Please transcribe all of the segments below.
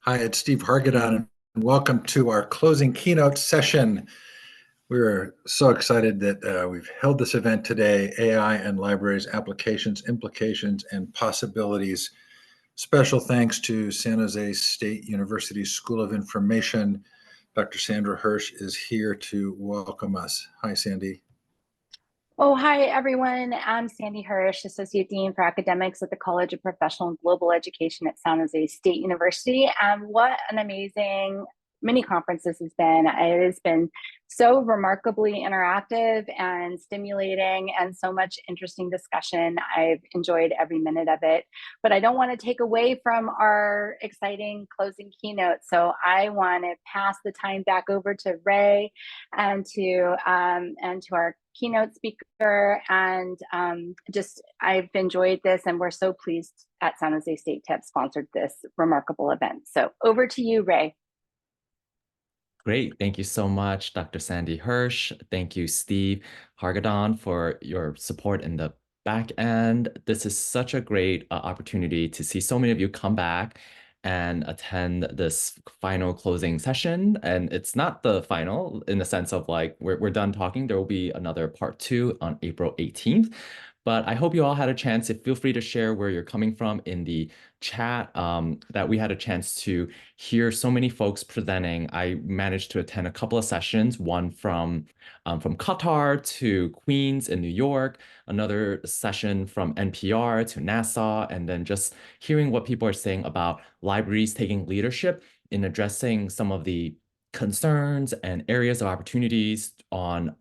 Hi, it's Steve Hargadon, and welcome to our closing keynote session. We're so excited that we've held this event today, AI and Libraries, Applications, Implications, and Possibilities. Special thanks to San Jose State University School of Information. Dr. Sandra Hirsch is here to welcome us. Hi, Sandy. Oh, hi, everyone. I'm Sandy Hirsch, Associate Dean for Academics at the College of Professional and Global Education at San Jose State University. And what an amazing mini conference this has been. It has been so remarkably interactive and stimulating and so much interesting discussion. I've enjoyed every minute of it, but I don't want to take away from our exciting closing keynote. So I want to pass the time back over to Ray and to our keynote speaker. And I've enjoyed this, and we're so pleased at San Jose State to have sponsored this remarkable event. So over to you, Ray. Great. Thank you so much, Dr. Sandy Hirsch. Thank you, Steve Hargadon, for your support in the back end. This is such a great opportunity to see so many of you come back and attend this final closing session. And it's not the final in the sense of like, we're done talking. There will be another part 2 on April 18th. But I hope you all had a chance. Feel free to share where you're coming from in the chat, that we had a chance to hear so many folks presenting. I managed to attend a couple of sessions, one from Qatar to Queens in New York, another session from NPR to Nassau, and then just hearing what people are saying about libraries taking leadership in addressing some of the concerns and areas of opportunities on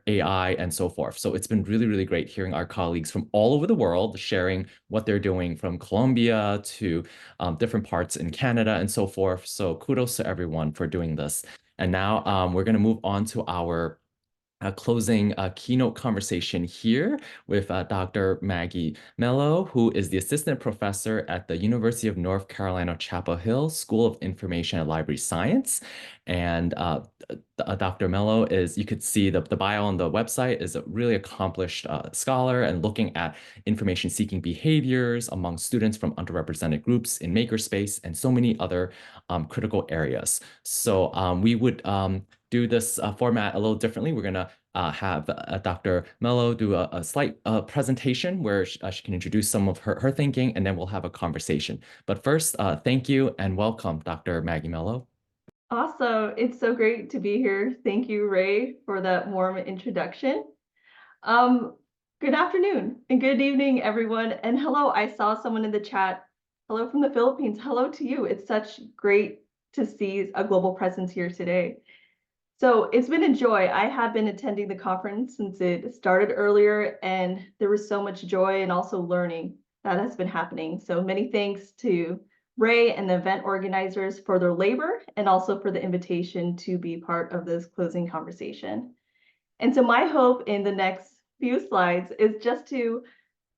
AI and so forth. So it's been really, really great hearing our colleagues from all over the world sharing what they're doing from Colombia to different parts in Canada and so forth. So kudos to everyone for doing this. And now we're going to move on to our closing keynote conversation here with Dr. Maggie Melo, who is the assistant professor at the University of North Carolina, Chapel Hill School of Information and Library Science. And Dr. Melo is, you could see the bio on the website, is a really accomplished scholar and looking at information-seeking behaviors among students from underrepresented groups in makerspace and so many other critical areas. So we would do this format a little differently. We're going to have Dr. Melo do a slight presentation where she can introduce some of her thinking, and then we'll have a conversation. But first, thank you and welcome, Dr. Maggie Melo. Awesome. It's so great to be here. Thank you, Ray, for that warm introduction. Good afternoon and good evening, everyone. And hello, I saw someone in the chat. Hello from the Philippines. Hello to you. It's such great to see a global presence here today. So it's been a joy. I have been attending the conference since it started earlier, and there was so much joy and also learning that has been happening. So many thanks to Ray and the event organizers for their labor and also for the invitation to be part of this closing conversation. And so my hope in the next few slides is just to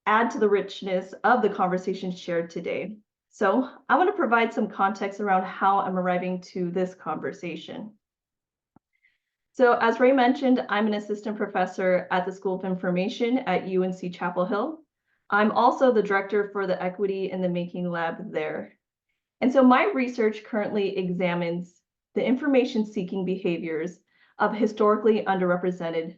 add to the richness of the conversation shared today. So I want to provide some context around how I'm arriving to this conversation. So as Ray mentioned, I'm an assistant professor at the School of Information at UNC Chapel Hill. I'm also the director for the Equity in the Making Lab there. And so my research currently examines the information-seeking behaviors of historically underrepresented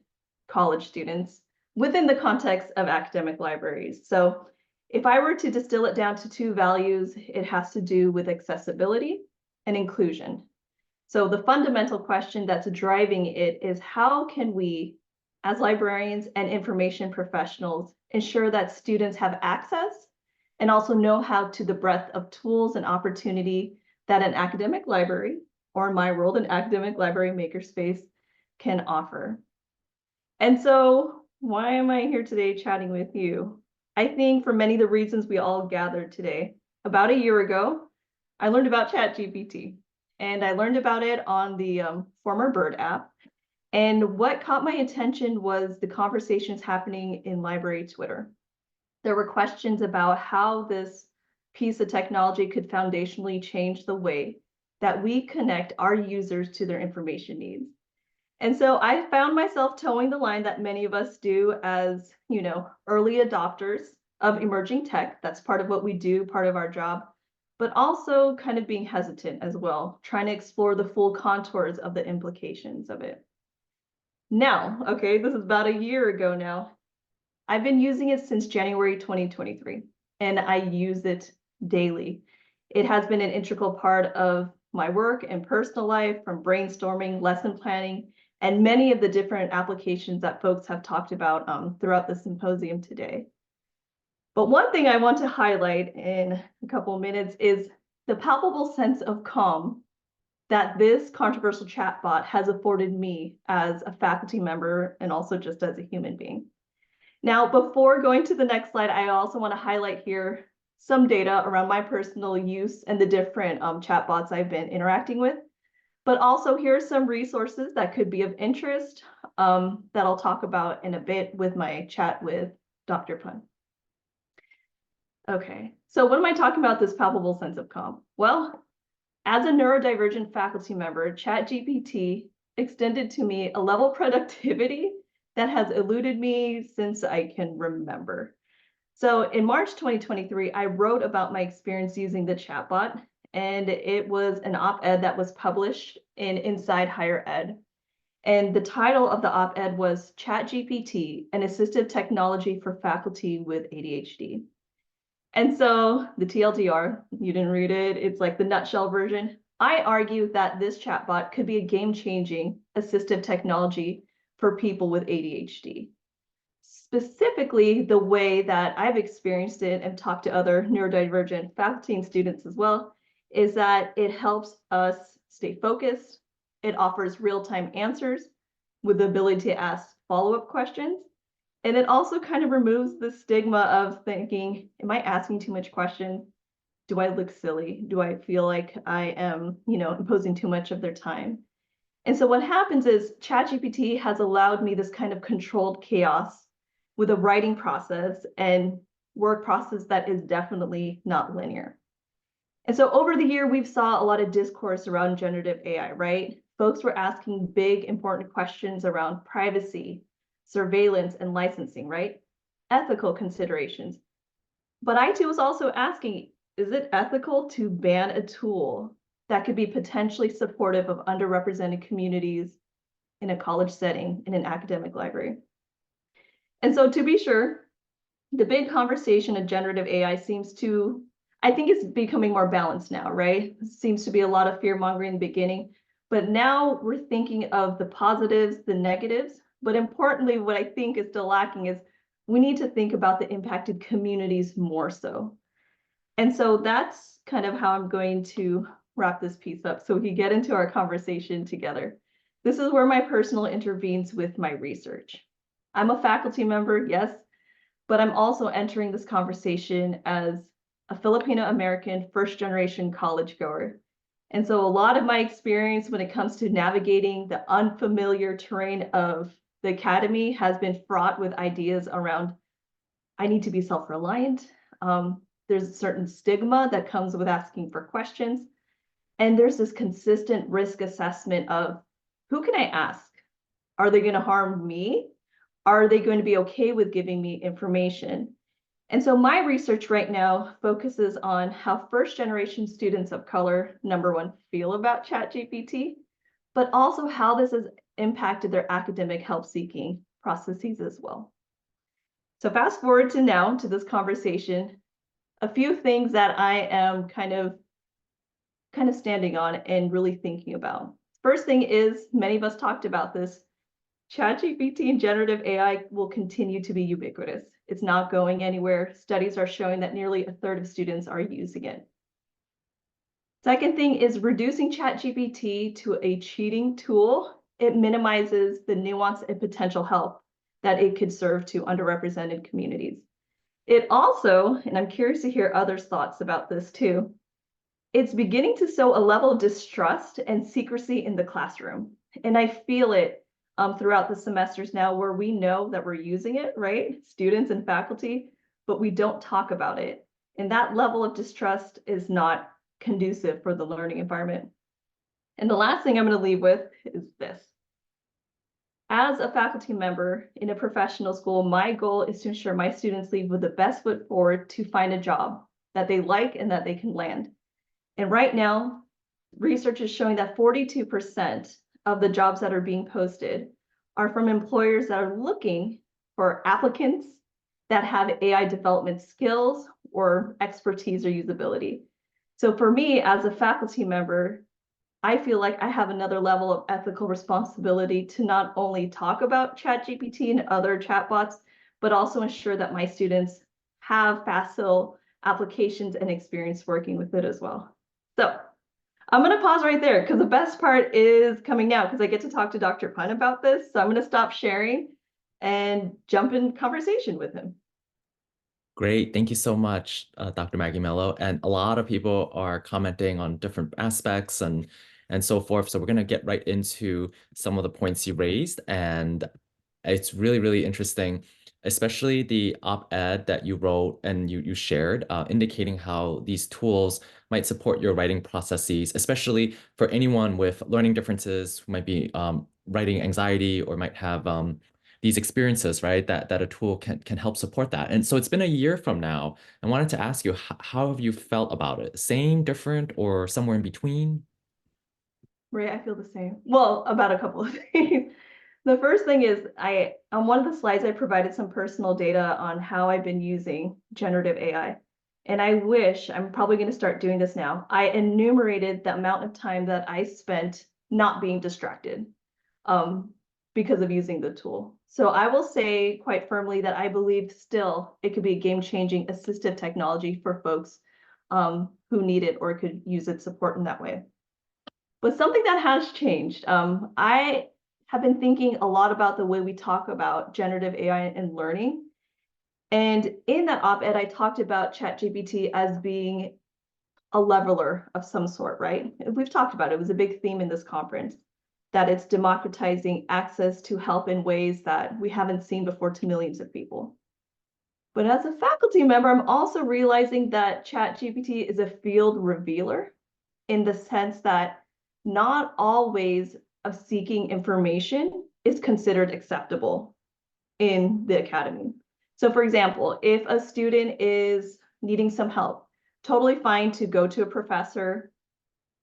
college students within the context of academic libraries. So if I were to distill it down to 2 values, it has to do with accessibility and inclusion. So the fundamental question that's driving it is, how can we, as librarians and information professionals, ensure that students have access and also know how to the breadth of tools and opportunity that an academic library, or in my world, an academic library makerspace, can offer. And so why am I here today chatting with you? I think for many of the reasons we all gathered today. About a year ago, I learned about ChatGPT. And I learned about it on the former Bird app. And what caught my attention was the conversations happening in library Twitter. There were questions about how this piece of technology could foundationally change the way that we connect our users to their information needs. And so I found myself towing the line that many of us do as, early adopters of emerging tech. That's part of what we do, part of our job. but also kind of being hesitant as well, trying to explore the full contours of the implications of it. Now, okay, this is about a year ago now. I've been using it since January 2023, and I use it daily. It has been an integral part of my work and personal life, from brainstorming, lesson planning, and many of the different applications that folks have talked about throughout the symposium today. But one thing I want to highlight in a couple of minutes is the palpable sense of calm that this controversial chatbot has afforded me as a faculty member and also just as a human being. Now, before going to the next slide, I also want to highlight here some data around my personal use and the different chatbots I've been interacting with. But also here are some resources that could be of interest that I'll talk about in a bit with my chat with Dr. Pun. Okay, so what am I talking about this palpable sense of calm? Well, as a neurodivergent faculty member, ChatGPT extended to me a level of productivity that has eluded me since I can remember. So in March 2023, I wrote about my experience using the chatbot, and it was an op-ed that was published in Inside Higher Ed. And the title of the op-ed was ChatGPT, an assistive technology for faculty with ADHD. And so the TLDR, you didn't read it, it's like the nutshell version. I argue that this chatbot could be a game-changing assistive technology for people with ADHD. Specifically, the way that I've experienced it and talked to other neurodivergent faculty and students as well, is that it helps us stay focused. It offers real-time answers with the ability to ask follow-up questions. And it also kind of removes the stigma of thinking, am I asking too much questions? Do I look silly? Do I feel like I am, imposing too much of their time? And so what happens is ChatGPT has allowed me this kind of controlled chaos with a writing process and work process that is definitely not linear. And so over the year, we've saw a lot of discourse around generative AI, right? Folks were asking big, important questions around privacy, surveillance, and licensing, right? Ethical considerations. But I too was also asking, is it ethical to ban a tool that could be potentially supportive of underrepresented communities in a college setting, in an academic library? And so to be sure, the big conversation of generative AI I think it's becoming more balanced now, right? Seems to be a lot of fear mongering in the beginning, but now we're thinking of the positives, the negatives, but importantly, what I think is still lacking is we need to think about the impacted communities more so. And so that's kind of how I'm going to wrap this piece up so we can get into our conversation together. This is where my personal intervenes with my research. I'm a faculty member, yes, but I'm also entering this conversation as a Filipino-American first-generation college goer. And so a lot of my experience when it comes to navigating the unfamiliar terrain of the academy has been fraught with ideas around, I need to be self-reliant. There's a certain stigma that comes with asking for questions. And there's this consistent risk assessment of, who can I ask? Are they going to harm me? Are they going to be okay with giving me information? And so my research right now focuses on how first-generation students of color, number one, feel about ChatGPT, but also how this has impacted their academic help-seeking processes as well. So fast forward to now, to this conversation, a few things that I am kind of standing on and really thinking about. First thing is, many of us talked about this, ChatGPT and generative AI will continue to be ubiquitous. It's not going anywhere. Studies are showing that nearly a third of students are using it. Second thing is reducing ChatGPT to a cheating tool. It minimizes the nuance and potential help that it could serve to underrepresented communities. It also, and I'm curious to hear others' thoughts about this too, it's beginning to sow a level of distrust and secrecy in the classroom. And I feel it throughout the semesters now, where we know that we're using it, right? Students and faculty, but we don't talk about it. And that level of distrust is not conducive for the learning environment. And the last thing I'm going to leave with is this. As a faculty member in a professional school, my goal is to ensure my students leave with the best foot forward to find a job that they like and that they can land. And right now, research is showing that 42% of the jobs that are being posted are from employers that are looking for applicants that have AI development skills or expertise or usability. So for me, as a faculty member, I feel like I have another level of ethical responsibility to not only talk about ChatGPT and other chatbots, but also ensure that my students have facile applications and experience working with it as well. So I'm going to pause right there because the best part is coming now because I get to talk to Dr. Pun about this. So I'm going to stop sharing and jump in conversation with him. Great. Thank you so much, Dr. Maggie Melo. And a lot of people are commenting on different aspects and so forth. So we're going to get right into some of the points you raised. And it's really, really interesting, especially the op-ed that you wrote and you shared, indicating how these tools might support your writing processes, especially for anyone with learning differences who might be writing anxiety or might have these experiences, right? That a tool can help support that. And so it's been a year from now. I wanted to ask you, how have you felt about it? Same, different, or somewhere in between? Ray, I feel the same. Well, about a couple of things. The first thing is on one of the slides, I provided some personal data on how I've been using generative AI. And I wish, I'm probably going to start doing this now. I enumerated the amount of time that I spent not being distracted because of using the tool. So I will say quite firmly that I believe still it could be a game-changing assistive technology for folks who need it or could use its support in that way. But something that has changed, I have been thinking a lot about the way we talk about generative AI and learning. And in that op-ed, I talked about ChatGPT as being a leveler of some sort, right? We've talked about it. It was a big theme in this conference, that it's democratizing access to help in ways that we haven't seen before to millions of people. But as a faculty member, I'm also realizing that ChatGPT is a field revealer in the sense that not all ways of seeking information is considered acceptable in the academy. So for example, if a student is needing some help, totally fine to go to a professor,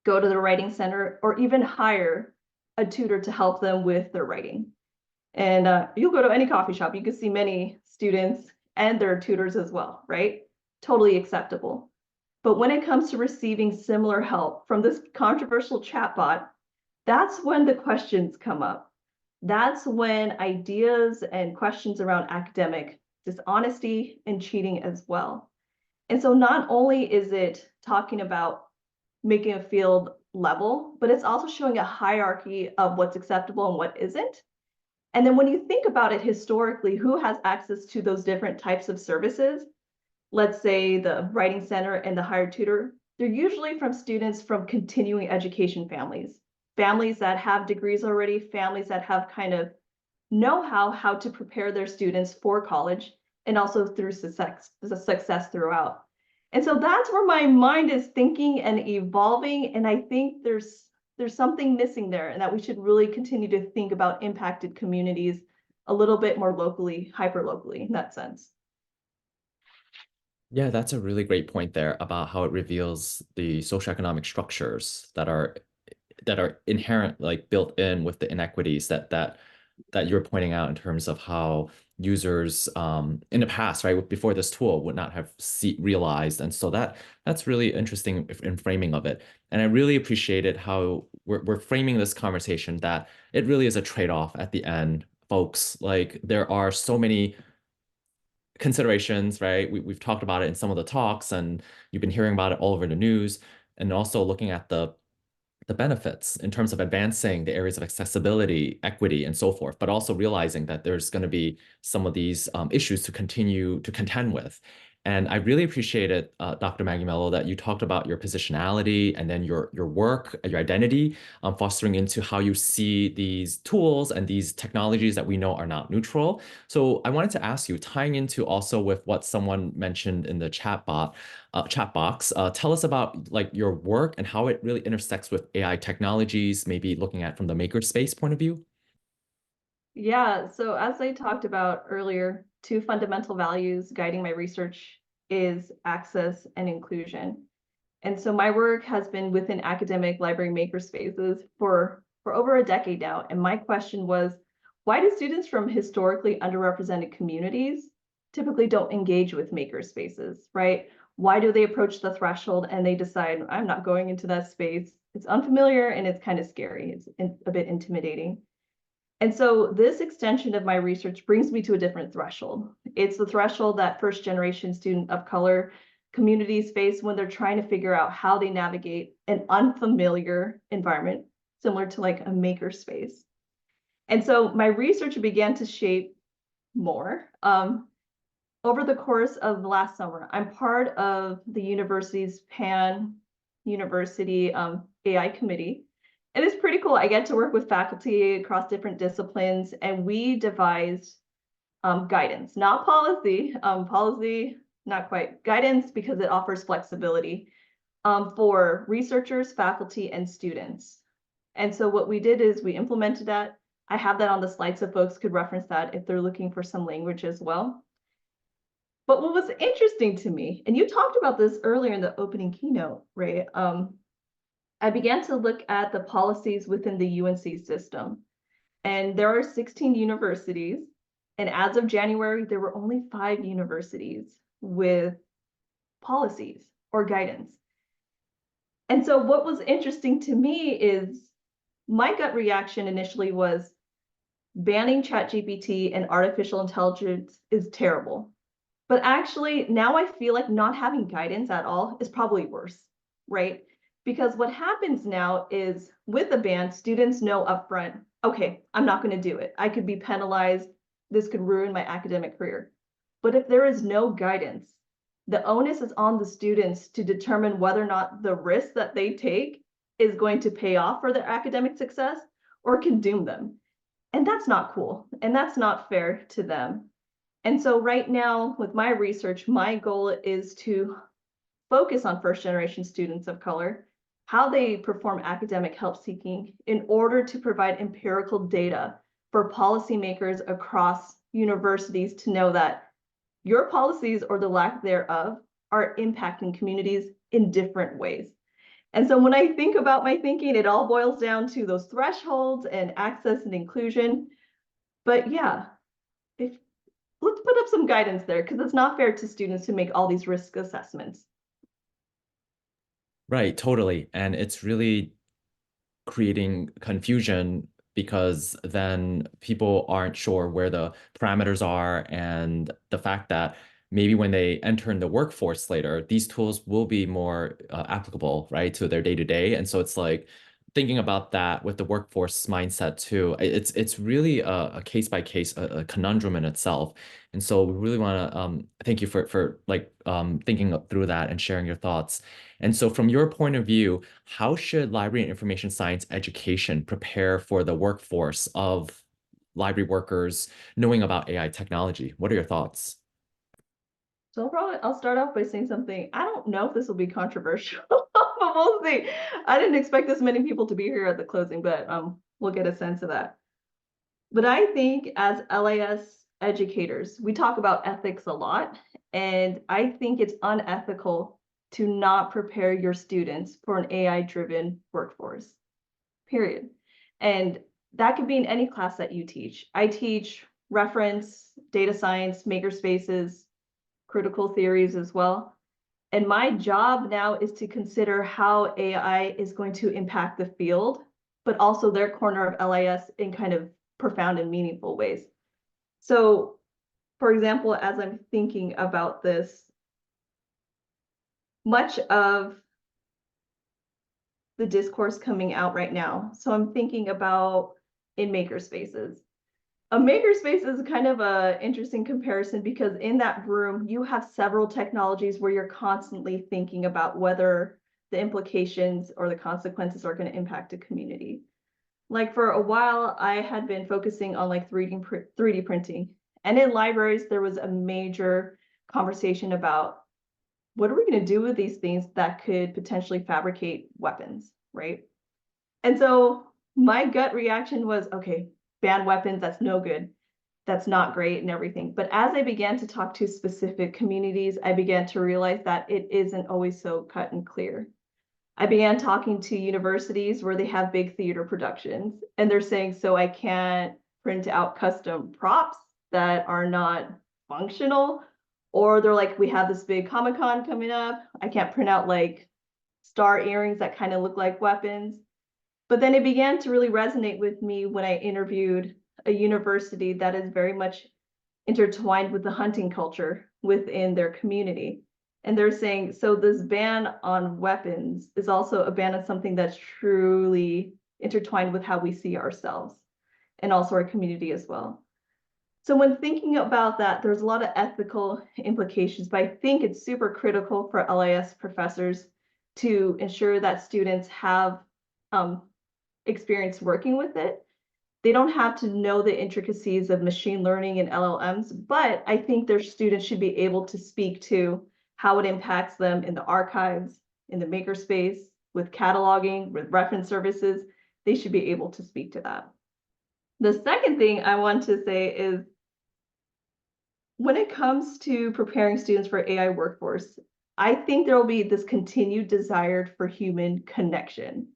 go to the writing center, or even hire a tutor to help them with their writing. And you'll go to any coffee shop, you can see many students and their tutors as well, right? Totally acceptable. But when it comes to receiving similar help from this controversial chatbot, that's when the questions come up. That's when ideas and questions around academic dishonesty and cheating as well. And so not only is it talking about making a field level, but it's also showing a hierarchy of what's acceptable and what isn't. And then when you think about it historically, who has access to those different types of services? Let's say the writing center and the hired tutor, they're usually from students from continuing education families that have degrees already, families that have kind of know how to prepare their students for college and also through success throughout. And so that's where my mind is thinking and evolving. And I think there's something missing there, and that we should really continue to think about impacted communities a little bit more locally, hyper locally in that sense. Yeah, that's a really great point there about how it reveals the socioeconomic structures that are inherent, like built in with the inequities that you're pointing out in terms of how users in the past, right, before this tool would not have realized. And so that's really interesting in framing of it. And I really appreciated how we're framing this conversation that it really is a trade-off at the end, folks. Like there are so many considerations, right? We've talked about it in some of the talks, and you've been hearing about it all over the news, and also looking at the benefits in terms of advancing the areas of accessibility, equity, and so forth, but also realizing that there's going to be some of these issues to continue to contend with. And I really appreciated, Dr. Maggie Melo, that you talked about your positionality and then your work, your identity, fostering into how you see these tools and these technologies that we know are not neutral. So I wanted to ask you, tying into also with what someone mentioned in the chat box, tell us about like your work and how it really intersects with AI technologies, maybe looking at from the makerspace point of view. Yeah, so as I talked about earlier, two fundamental values guiding my research is access and inclusion. And so my work has been within academic library makerspaces for over a decade now. And my question was, why do students from historically underrepresented communities typically don't engage with makerspaces, right? Why do they approach the threshold and they decide, I'm not going into that space? It's unfamiliar and it's kind of scary. It's a bit intimidating. And so this extension of my research brings me to a different threshold. It's the threshold that first generation student of color communities face when they're trying to figure out how they navigate an unfamiliar environment, similar to like a makerspace. And so my research began to shape more. Over the course of the last summer, I'm part of the university's pan-university AI committee. And it's pretty cool. I get to work with faculty across different disciplines, and we devised guidance, not policy. Policy, not quite. Guidance, because it offers flexibility for researchers, faculty, and students. And so what we did is we implemented that. I have that on the slide so folks could reference that if they're looking for some language as well. But what was interesting to me, and you talked about this earlier in the opening keynote, Ray, I began to look at the policies within the UNC system. And there are 16 universities. And as of January, there were only 5 universities with policies or guidance. And so what was interesting to me is my gut reaction initially was banning ChatGPT and artificial intelligence is terrible. But actually, now I feel like not having guidance at all is probably worse, right? Because what happens now is with the ban, students know upfront, okay, I'm not going to do it. I could be penalized. This could ruin my academic career. But if there is no guidance, the onus is on the students to determine whether or not the risk that they take is going to pay off for their academic success or can doom them. And that's not cool. And that's not fair to them. And so right now with my research, my goal is to focus on first generation students of color, how they perform academic help seeking in order to provide empirical data for policymakers across universities to know that your policies or the lack thereof are impacting communities in different ways. And so when I think about my thinking, it all boils down to those thresholds and access and inclusion. But yeah, let's put up some guidance there because it's not fair to students to make all these risk assessments. Right, totally. And it's really creating confusion because then people aren't sure where the parameters are, and the fact that maybe when they enter in the workforce later, these tools will be more applicable, right, to their day-to-day. And so it's like thinking about that with the workforce mindset too. It's really a case by case, a conundrum in itself. And so we really want to thank you for like thinking through that and sharing your thoughts. And so from your point of view, how should library and information science education prepare for the workforce of library workers knowing about AI technology? What are your thoughts? So I'll start off by saying something. I don't know if this will be controversial, but we'll see. I didn't expect this many people to be here at the closing, but we'll get a sense of that. But I think as LAS educators, we talk about ethics a lot, and I think it's unethical to not prepare your students for an AI-driven workforce, period. And that could be in any class that you teach. I teach reference, data science, makerspaces, critical theories as well. And my job now is to consider how AI is going to impact the field, but also their corner of LAS in kind of profound and meaningful ways. So, for example, as I'm thinking about this, much of the discourse coming out right now. So I'm thinking about in makerspaces. A makerspace is kind of an interesting comparison because in that room, you have several technologies where you're constantly thinking about whether the implications or the consequences are going to impact a community. Like for a while, I had been focusing on like 3D printing. And in libraries, there was a major conversation about what are we going to do with these things that could potentially fabricate weapons, right? And so my gut reaction was, okay, ban weapons, that's no good. That's not great and everything. But as I began to talk to specific communities, I began to realize that it isn't always so cut and clear. I began talking to universities where they have big theater productions, and they're saying, so I can't print out custom props that are not functional, or they're like, we have this big Comic-Con coming up, I can't print out like star earrings that kind of look like weapons. But then it began to really resonate with me when I interviewed a university that is very much intertwined with the hunting culture within their community. And they're saying, so this ban on weapons is also a ban on something that's truly intertwined with how we see ourselves and also our community as well. So when thinking about that, there's a lot of ethical implications, but I think it's super critical for LIS professors to ensure that students have experience working with it. They don't have to know the intricacies of machine learning and LLMs, but I think their students should be able to speak to how it impacts them in the archives, in the makerspace, with cataloging, with reference services. They should be able to speak to that. The second thing I want to say is, when it comes to preparing students for AI workforce, I think there will be this continued desire for human connection.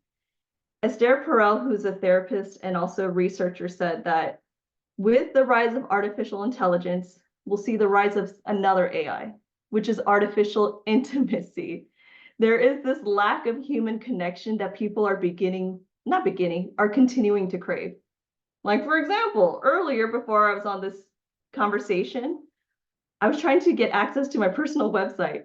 Esther Perel, who's a therapist and also a researcher, said that with the rise of artificial intelligence, we'll see the rise of another AI, which is artificial intimacy. There is this lack of human connection that people are continuing to crave. Like, for example, earlier before I was on this conversation, I was trying to get access to my personal website,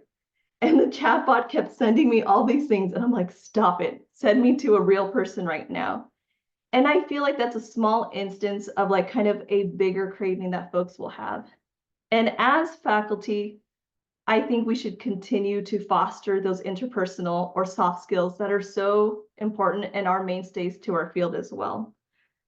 and the chatbot kept sending me all these things. And I'm like, stop it, send me to a real person right now. And I feel like that's a small instance of like kind of a bigger craving that folks will have. And as faculty, I think we should continue to foster those interpersonal or soft skills that are so important and are mainstays to our field as well.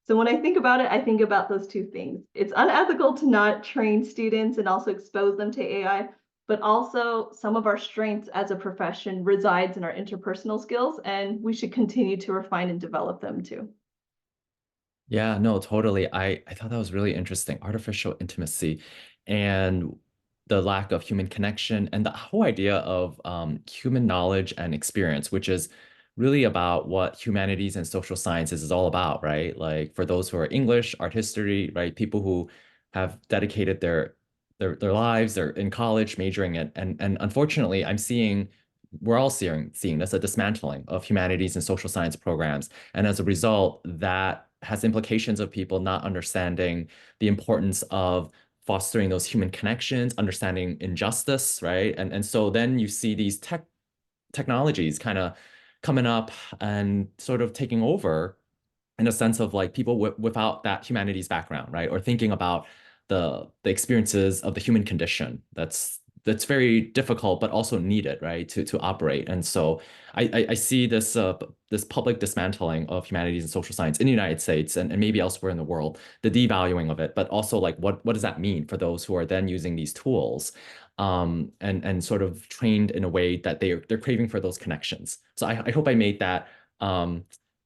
So when I think about it, I think about those two things. It's unethical to not train students and also expose them to AI, but also some of our strengths as a profession resides in our interpersonal skills, and we should continue to refine and develop them too. Yeah, no, totally. I thought that was really interesting. Artificial intimacy and the lack of human connection and the whole idea of human knowledge and experience, which is really about what humanities and social sciences is all about, right? Like for those who are English, art history, right? People who have dedicated their lives, they're in college majoring in, and unfortunately, we're all seeing this, a dismantling of humanities and social science programs. And as a result, that has implications of people not understanding the importance of fostering those human connections, understanding injustice, right? And so then you see these technologies kind of coming up and sort of taking over in a sense of like people without that humanities background, right? Or thinking about the experiences of the human condition. That's very difficult, but also needed, right, to operate. And so I see this this public dismantling of humanities and social science in the United States and maybe elsewhere in the world, the devaluing of it, but also like what does that mean for those who are then using these tools, and sort of trained in a way that they're craving for those connections. So I hope I made that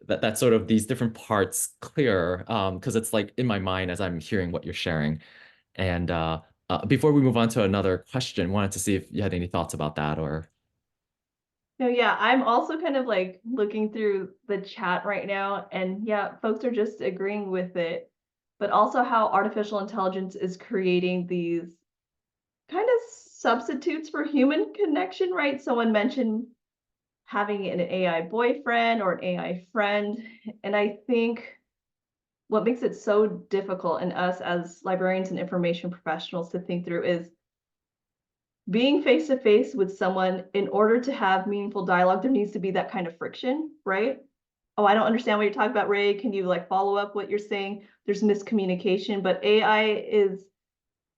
that sort of these different parts clear, because it's like in my mind as I'm hearing what you're sharing. And before we move on to another question, wanted to see if you had any thoughts about that or. No, yeah, I'm also kind of like looking through the chat right now, and yeah, folks are just agreeing with it, but also how artificial intelligence is creating these kind of substitutes for human connection, right? Someone mentioned having an AI boyfriend or an AI friend, and I think what makes it so difficult in us as librarians and information professionals to think through is being face to face with someone. In order to have meaningful dialogue, there needs to be that kind of friction, right? Oh, I don't understand what you're talking about, Ray. Can you like follow up what you're saying? There's miscommunication, but AI is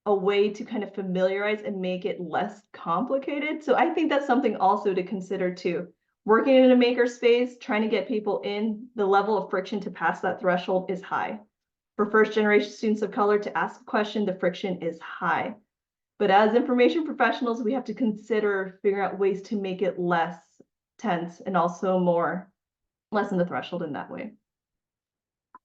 a way to kind of familiarize and make it less complicated. So I think that's something also to consider too. Working in a maker space, trying to get people in, the level of friction to pass that threshold is high. For first generation students of color to ask a question, the friction is high. But as information professionals, we have to consider figuring out ways to make it less tense and also lessen the threshold in that way.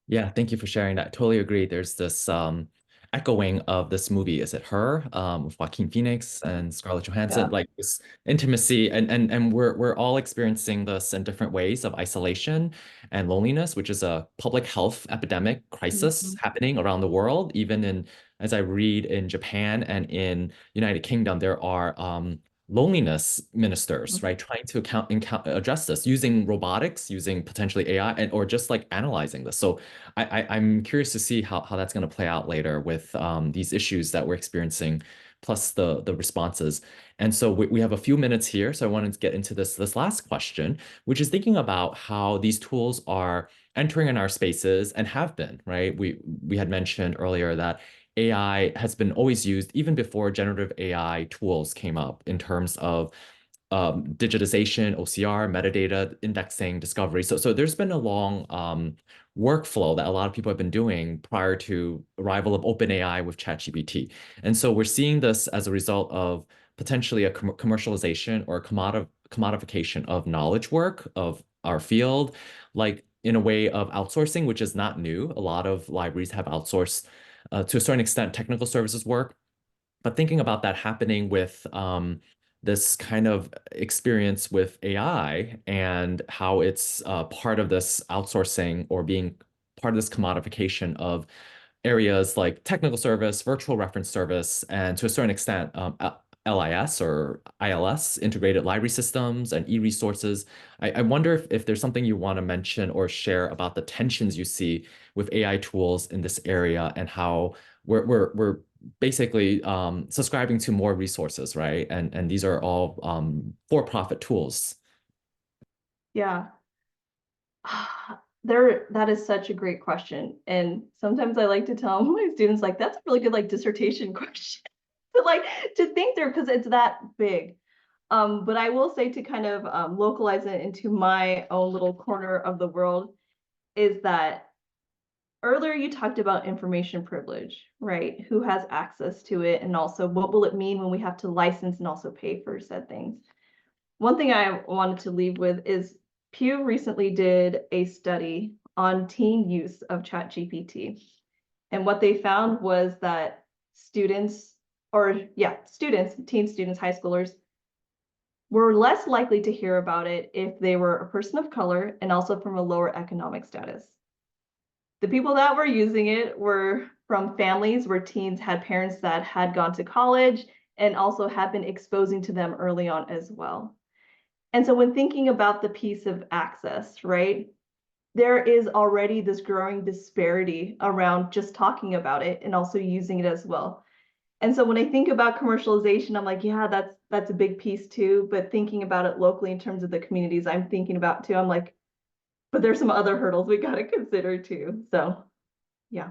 Yeah, thank you for sharing that. Totally agree. There's this, I echoing of this movie. Is it Her, with Joaquin Phoenix and Scarlett Johansson? Like this intimacy, and we're all experiencing this in different ways of isolation and loneliness, which is a public health epidemic crisis happening around the world. Even in, as I read, in Japan and in United Kingdom, there are loneliness ministers, right, trying to address this using robotics, using potentially AI, and or just like analyzing this. So I'm curious to see how that's going to play out later with these issues that we're experiencing, plus the responses. And so we have a few minutes here, so I wanted to get into this last question, which is thinking about how these tools are entering in our spaces and have been, right? We had mentioned earlier that AI has been always used even before generative AI tools came up in terms of digitization, OCR, metadata, indexing, discovery. So there's been a long workflow that a lot of people have been doing prior to arrival of OpenAI with ChatGPT. And so we're seeing this as a result of potentially a commercialization or commodification of knowledge work of our field, like in a way of outsourcing, which is not new. A lot of libraries have outsourced to a certain extent technical services work. But thinking about that happening with this kind of experience with AI and how it's part of this outsourcing or being part of this commodification of areas like technical service, virtual reference service, and to a certain extent, LIS or ILS, integrated library systems and e-resources. I wonder if there's something you want to mention or share about the tensions you see with AI tools in this area and how we're basically subscribing to more resources, right? And these are all for-profit tools. Yeah. That is such a great question. And sometimes I like to tell my students, like, that's a really good like dissertation question. But like to think through, because it's that big. But I will say, to kind of localize it into my own little corner of the world, is that earlier you talked about information privilege, right? Who has access to it, and also what will it mean when we have to license and also pay for said things. One thing I wanted to leave with is Pew recently did a study on teen use of ChatGPT. And what they found was that teen students, high schoolers, were less likely to hear about it if they were a person of color and also from a lower economic status. The people that were using it were from families where teens had parents that had gone to college and also had been exposing to them early on as well. And so when thinking about the piece of access, right, there is already this growing disparity around just talking about it and also using it as well. And so when I think about commercialization, I'm like, yeah, that's a big piece too. But thinking about it locally in terms of the communities I'm thinking about too, I'm like, but there's some other hurdles we got to consider too. So, yeah.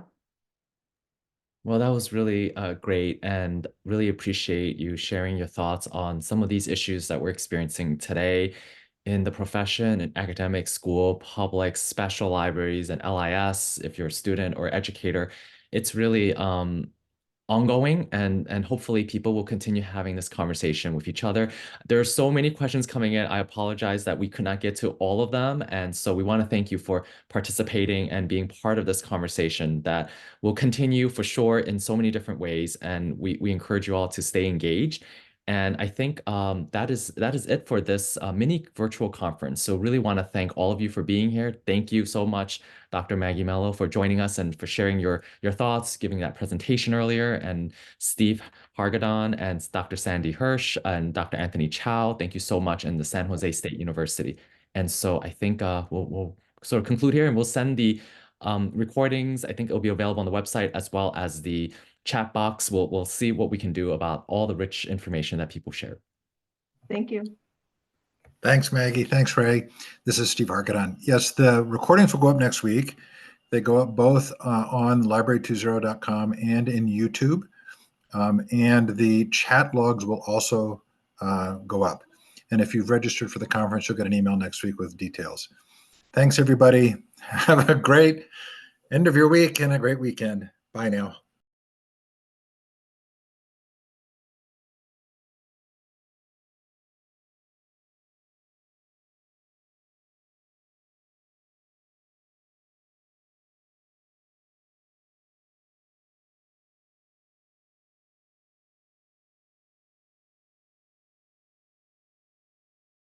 Well, that was really great, and really appreciate you sharing your thoughts on some of these issues that we're experiencing today in the profession, in academic, school, public, special libraries, and LIS, if you're a student or educator. It's really ongoing, and hopefully people will continue having this conversation with each other. There are so many questions coming in. I apologize that we could not get to all of them. And so we want to thank you for participating and being part of this conversation that will continue for sure in so many different ways. And we encourage you all to stay engaged. And I think that is it for this mini virtual conference. So really want to thank all of you for being here. Thank you so much, Dr. Maggie Melo, for joining us and for sharing your thoughts, giving that presentation earlier, and Steve Hargadon and Dr. Sandy Hirsch and Dr. Anthony Chow. Thank you so much, and the San Jose State University. And so I think we'll sort of conclude here, and we'll send the recordings. I think it'll be available on the website as well as the chat box. We'll see what we can do about all the rich information that people share. Thank you. Thanks, Maggie. Thanks, Ray. This is Steve Hargadon. Yes, the recordings will go up next week. They go up both on library20.com and in YouTube. And the chat logs will also go up. And if you've registered for the conference, you'll get an email next week with details. Thanks, everybody. Have a great end of your week and a great weekend. Bye now.